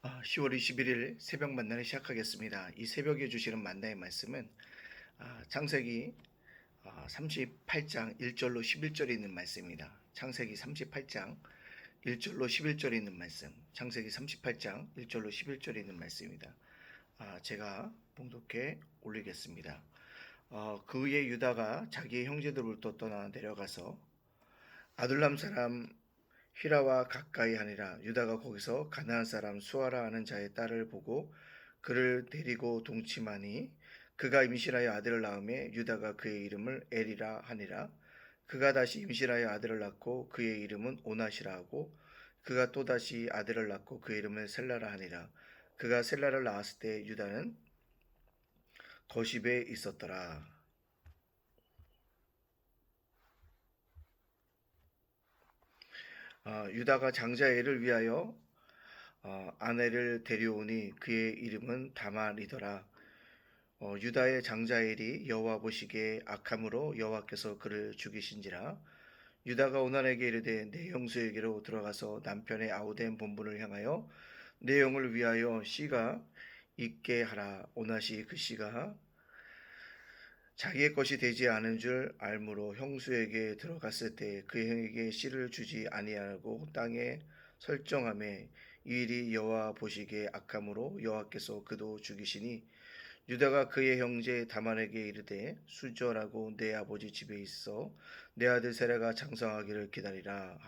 10월 21일 새벽 만나를 시작하겠습니다. 이 새벽에 주시는 만나의 말씀은 창세기 38장 1절로 11절에 있는 말씀입니다. 창세기 38장 1절로 11절에 있는 말씀. 창세기 38장 1절로 11절에 있는 말씀입니다. 제가 봉독해 올리겠습니다. 그 후에 유다가 자기의 형제들로부터 떠나 내려가서 아둘람 사람 휘라와 가까이 하니라. 유다가 거기서 가나안 사람 수아라 하는 자의 딸을 보고 그를 데리고 동침하니 그가 임실하여 아들을 낳음에 유다가 그의 이름을 엘이라 하니라. 그가 다시 임실하여 아들을 낳고 그의 이름은 오낫이라 하고 그가 또다시 아들을 낳고 그의 이름을 셀라라 하니라. 그가 셀라를 낳았을 때 유다는 거십에 있었더라. 유다가 장자 엘을 위하여 아내를 데려오니 그의 이름은 다말이더라. 유다의 장자엘이 여호와 보시기에 악함으로 여호와께서 그를 죽이신지라. 유다가 오난에게 이르되 내 형수에게로 들어가서 남편의 아우된 본분을 향하여 내 영을 위하여 씨가 있게 하라. 오낫이 그 씨가 자기의 것이 되지 않은 줄 알므로 형수에게 들어갔을 때 그 형에게 씨를 주지 아니하고 땅에 설정하매 이 일이 여호와 보시기에 악함으로 여호와께서 그도 죽이시니 유다가 그의 형제 다말에게 이르되 수절하고 내 아버지 집에 있어 내 아들 세라가 장성하기를 기다리라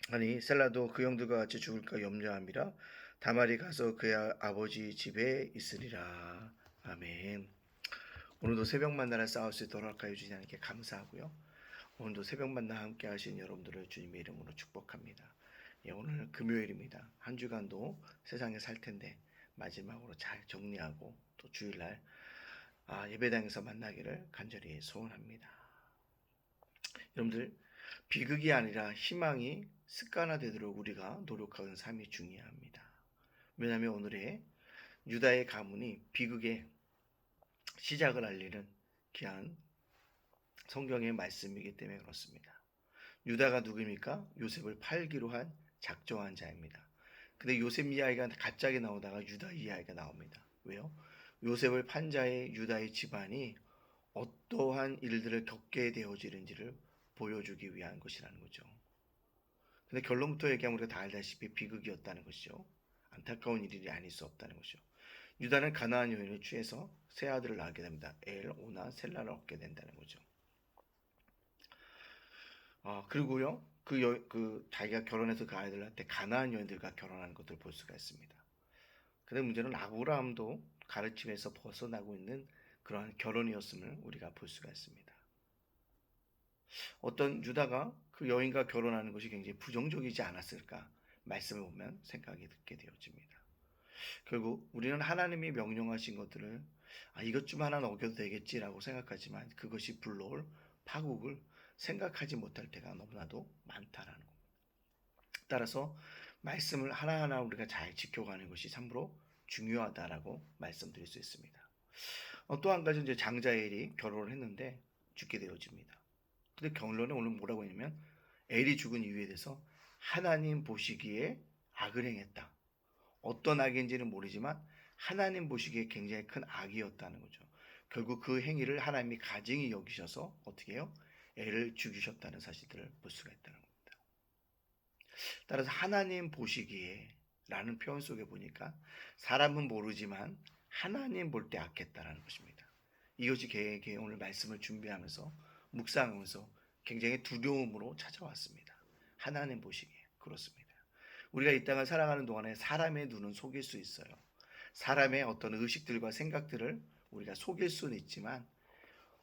하니 셀라도 그 형들과 같이 죽을까 염려함이라. 다말이 가서 그의 아버지 집에 있으리라. 아멘. 오늘도 새벽 만나를 싸울 수 있도록 허락하여 주신 하나님께 감사하고요. 오늘도 새벽 만나 함께 하신 여러분들을 주님의 이름으로 축복합니다. 오늘 금요일입니다. 한 주간도 세상에 살 텐데 마지막으로 잘 정리하고 또 주일날 예배당에서 만나기를 간절히 소원합니다. 여러분들, 비극이 아니라 희망이 습관화되도록 우리가 노력하는 삶이 중요합니다. 왜냐하면 오늘의 유다의 가문이 비극의 시작을 알리는 귀한 성경의 말씀이기 때문에 그렇습니다. 유다가 누구입니까? 요셉을 팔기로 한 작정한 자입니다. 근데 요셉 이야기가 갑자기 나오다가 유다 이야기가 나옵니다. 왜요? 요셉을 판 자의 유다의 집안이 어떠한 일들을 겪게 되어지는지를 보여주기 위한 것이라는 거죠. 근데 결론부터 얘기하면 우리가 다 알다시피 비극이었다는 것이죠. 안타까운 일이 아닐 수 없다는 것이죠. 유다는 가나안 여인을 취해서 세 아들을 낳게 됩니다. 엘, 오나, 셀라를 얻게 된다는 거죠. 그리고요, 자기가 결혼해서 그 아이들 낳을 때 가나안 여인들과 결혼하는 것을 볼 수가 있습니다. 근데 문제는 아브라함도 가르침에서 벗어나고 있는 그러한 결혼이었음을 우리가 볼 수가 있습니다. 어떤 유다가 그 여인과 결혼하는 것이 굉장히 부정적이지 않았을까? 말씀을 보면 생각이 듣게 되어집니다. 결국 우리는 하나님이 명령하신 것들을 이것 좀 하나 어겨도 되겠지라고 생각하지만 그것이 불러올 파국을 생각하지 못할 때가 너무나도 많다라는 겁니다. 따라서 말씀을 하나하나 우리가 잘 지켜가는 것이 참으로 중요하다라고 말씀드릴 수 있습니다. 또 한 가지 이제 장자엘이 결혼을 했는데 죽게 되어집니다. 근데 결론에 오늘 뭐라고 했냐면 엘이 죽은 이유에 대해서 하나님 보시기에 악을 행했다. 어떤 악인지는 모르지만 하나님 보시기에 굉장히 큰 악이었다는 거죠. 결국 그 행위를 하나님이 가증히 여기셔서 어떻게 해요? 애를 죽이셨다는 사실들을 볼 수가 있다는 겁니다. 따라서 하나님 보시기에 라는 표현 속에 보니까 사람은 모르지만 하나님 볼 때 악했다라는 것입니다. 이것이 개에게 오늘 말씀을 준비하면서 묵상하면서 굉장히 두려움으로 찾아왔습니다. 하나님 보시기에 그렇습니다. 우리가 이 땅을 살아가는 동안에 사람의 눈은 속일 수 있어요. 사람의 어떤 의식들과 생각들을 우리가 속일 수는 있지만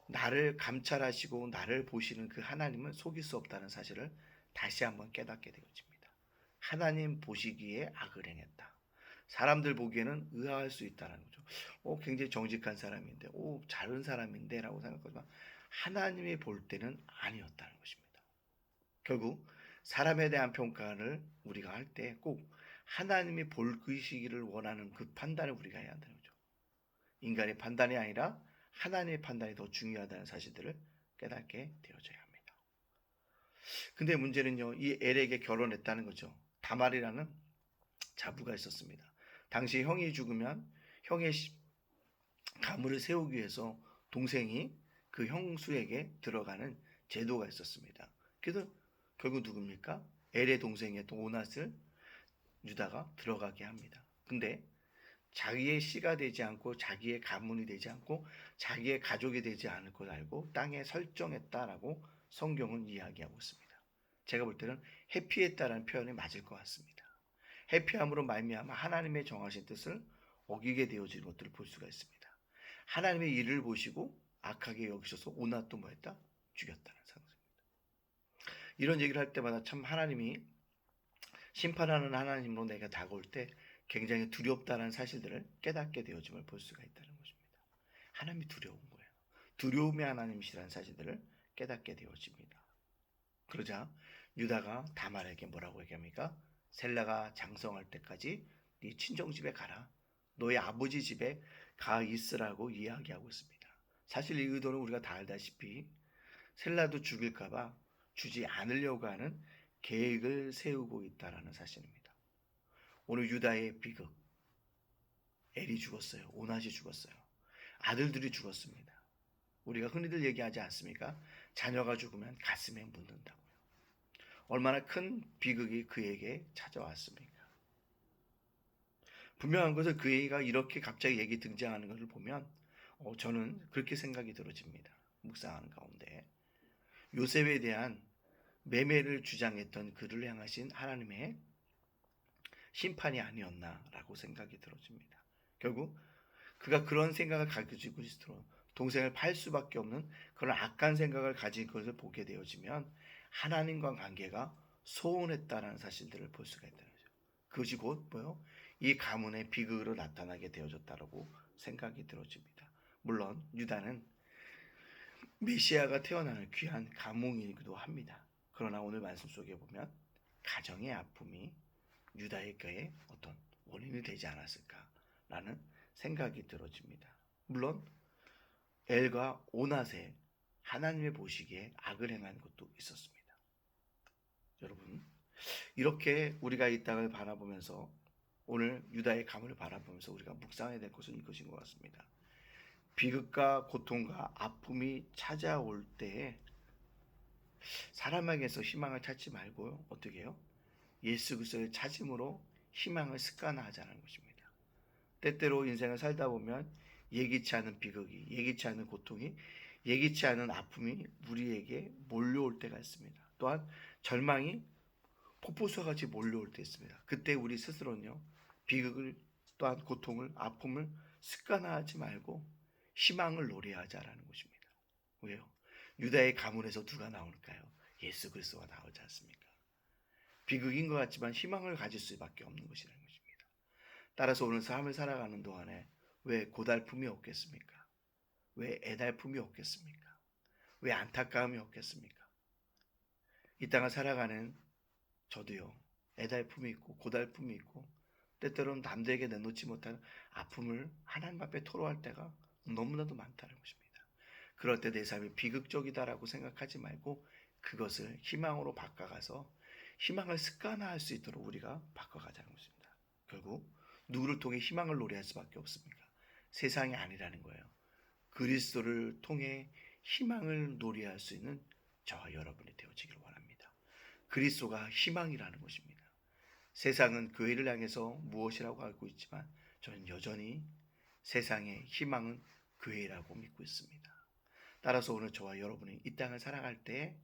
나를 감찰하시고 나를 보시는 그 하나님은 속일 수 없다는 사실을 다시 한번 깨닫게 되어집니다. 하나님 보시기에 악을 행했다. 사람들 보기에는 의아할 수 있다는 거죠. 굉장히 정직한 사람인데, 잘한 사람인데 라고 생각하지만 하나님이 볼 때는 아니었다는 것입니다. 결국 사람에 대한 평가를 우리가 할 때 꼭 하나님이 보시기를 원하는 그 판단을 우리가 해야 한다는 거죠. 인간의 판단이 아니라 하나님의 판단이 더 중요하다는 사실들을 깨닫게 되어져야 합니다. 근데 문제는요, 이 엘에게 결혼했다는 거죠. 다말이라는 자부가 있었습니다. 당시 형이 죽으면 형의 가문을 세우기 위해서 동생이 그 형수에게 들어가는 제도가 있었습니다. 그래서 결국 누굽니까? 엘의 동생이었던 오낫을 유다가 들어가게 합니다. 근데 자기의 씨가 되지 않고 자기의 가문이 되지 않고 자기의 가족이 되지 않을 걸 알고 땅에 설정했다라고 성경은 이야기하고 있습니다. 제가 볼 때는 회피했다라는 표현이 맞을 것 같습니다. 회피함으로 말미암아 하나님의 정하신 뜻을 어기게 되어지는 것들을 볼 수가 있습니다. 하나님의 일을 보시고 악하게 여기셔서 오낫도 뭐했다? 죽였다는 상승입니다. 이런 얘기를 할 때마다 참 하나님이 심판하는 하나님으로 내가 다가올 때 굉장히 두렵다는 사실들을 깨닫게 되어짐을 볼 수가 있다는 것입니다. 하나님이 두려운 거예요. 두려움의 하나님이시라는 사실들을 깨닫게 되어집니다. 그러자 유다가 다말에게 뭐라고 얘기합니까? 셀라가 장성할 때까지 네 친정집에 가라. 너의 아버지 집에 가 있으라고 이야기하고 있습니다. 사실 이 의도는 우리가 다 알다시피 셀라도 죽일까봐 주지 않으려고 하는 계획을 세우고 있다는 사실입니다. 오늘 유다의 비극, 엘이 죽었어요. 오낫이 죽었어요. 아들들이 죽었습니다. 우리가 흔히들 얘기하지 않습니까? 자녀가 죽으면 가슴에 묻는다고요. 얼마나 큰 비극이 그에게 찾아왔습니까? 분명한 것은 그 얘기가 이렇게 갑자기 얘기 등장하는 것을 보면 저는 그렇게 생각이 들어집니다. 묵상하는 가운데 요셉에 대한 매매를 주장했던 그를 향하신 하나님의 심판이 아니었나라고 생각이 들어집니다. 결국 그가 그런 생각을 가지고 있도록 동생을 팔 수밖에 없는 그런 악한 생각을 가진 것을 보게 되어지면 하나님과 관계가 소원했다는 사실들을 볼 수가 있다는 거죠. 그것이 곧 뭐요? 이 가문의 비극으로 나타나게 되어졌다라고 생각이 들어집니다. 물론 유다는 메시아가 태어나는 귀한 가문이기도 합니다. 그러나 오늘 말씀 속에 보면 가정의 아픔이 유다에게의 어떤 원인이 되지 않았을까라는 생각이 들어집니다. 물론 엘과 오낫에 하나님의 보시기에 악을 행한 것도 있었습니다. 여러분, 이렇게 우리가 이 땅을 바라보면서 오늘 유다의 가문을 바라보면서 우리가 묵상해야 될 것은 이것인 것 같습니다. 비극과 고통과 아픔이 찾아올 때에 사람에게서 희망을 찾지 말고요. 어떻게 해요? 예수 그리스도의 찾음으로 희망을 습관화하자는 것입니다. 때때로 인생을 살다 보면 예기치 않은 비극이, 예기치 않은 고통이, 예기치 않은 아픔이 우리에게 몰려올 때가 있습니다. 또한 절망이 폭포수같이 몰려올 때 있습니다. 그때 우리 스스로는요, 비극을 또한 고통을, 아픔을 습관화하지 말고 희망을 노래하자라는 것입니다. 왜요? 유다의 가문에서 누가 나올까요? 예수 그리스도가 나오지 않습니까? 비극인 것 같지만 희망을 가질 수밖에 없는 것이라는 것입니다. 따라서 오늘 삶을 살아가는 동안에 왜 고달픔이 없겠습니까? 왜 애달픔이 없겠습니까? 왜 안타까움이 없겠습니까? 이 땅을 살아가는 저도요, 애달픔이 있고 고달픔이 있고 때때로는 남들에게 내놓지 못한 아픔을 하나님 앞에 토로할 때가 너무나도 많다는 것입니다. 그럴 때 내 삶이 비극적이다라고 생각하지 말고 그것을 희망으로 바꿔가서 희망을 습관화할 수 있도록 우리가 바꿔가자는 것입니다. 결국 누구를 통해 희망을 노래할 수밖에 없습니까? 세상이 아니라는 거예요. 그리스도를 통해 희망을 노래할 수 있는 저와 여러분이 되어지기를 원합니다. 그리스도가 희망이라는 것입니다. 세상은 교회를 향해서 무엇이라고 알고 있지만 저는 여전히 세상의 희망은 교회라고 믿고 있습니다. 따라서 오늘 저와 여러분이 이 땅을 살아갈 때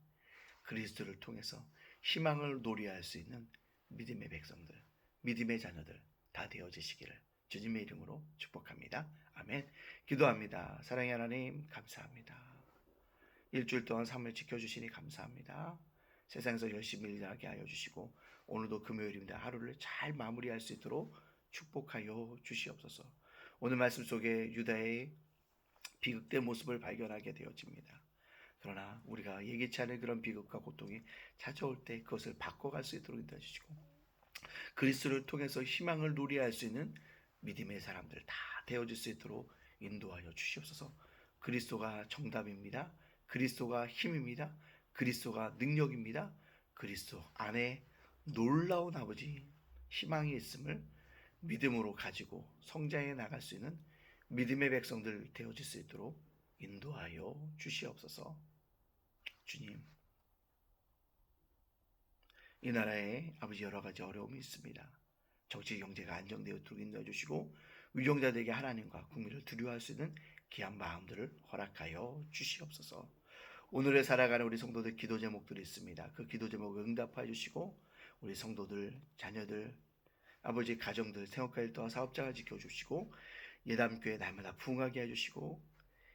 그리스도를 통해서 희망을 노래할 수 있는 믿음의 백성들, 믿음의 자녀들 다 되어지시기를 주님의 이름으로 축복합니다. 아멘. 기도합니다. 사랑의 하나님 감사합니다. 일주일 동안 삶을 지켜주시니 감사합니다. 세상에서 열심히 일하게 하여 주시고 오늘도 금요일입니다. 하루를 잘 마무리할 수 있도록 축복하여 주시옵소서. 오늘 말씀 속에 유다의 비극된 모습을 발견하게 되어집니다. 그러나 우리가 예기치 않은 그런 비극과 고통이 찾아올 때 그것을 바꿔갈 수 있도록 인도해 주시고 그리스도를 통해서 희망을 누리할 수 있는 믿음의 사람들 다 되어질 수 있도록 인도하여 주시옵소서. 그리스도가 정답입니다. 그리스도가 힘입니다. 그리스도가 능력입니다. 그리스도 안에 놀라운 아버지 희망이 있음을 믿음으로 가지고 성장해 나갈 수 있는 믿음의 백성들 되어질 수 있도록 인도하여 주시옵소서. 주님, 이 나라에 아버지 여러 가지 어려움이 있습니다. 정치 경제가 안정되도록 인도해 주시고 위정자들에게 하나님과 국민을 두려워할 수 있는 귀한 마음들을 허락하여 주시옵소서. 오늘에 살아가는 우리 성도들 기도 제목들이 있습니다. 그 기도 제목을 응답하여 주시고 우리 성도들, 자녀들, 아버지 가정들, 생업가 일터와 사업자가 지켜주시고 예담교회 날마다 부흥하게 해주시고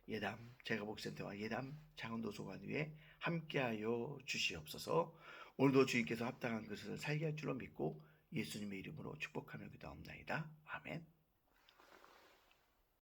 예담 제가복센터와 예담 장원도서관 위에 함께하여 주시옵소서. 오늘도 주님께서 합당한 것을 살게 할 줄로 믿고 예수님의 이름으로 축복하며 기도합나이다. 아멘.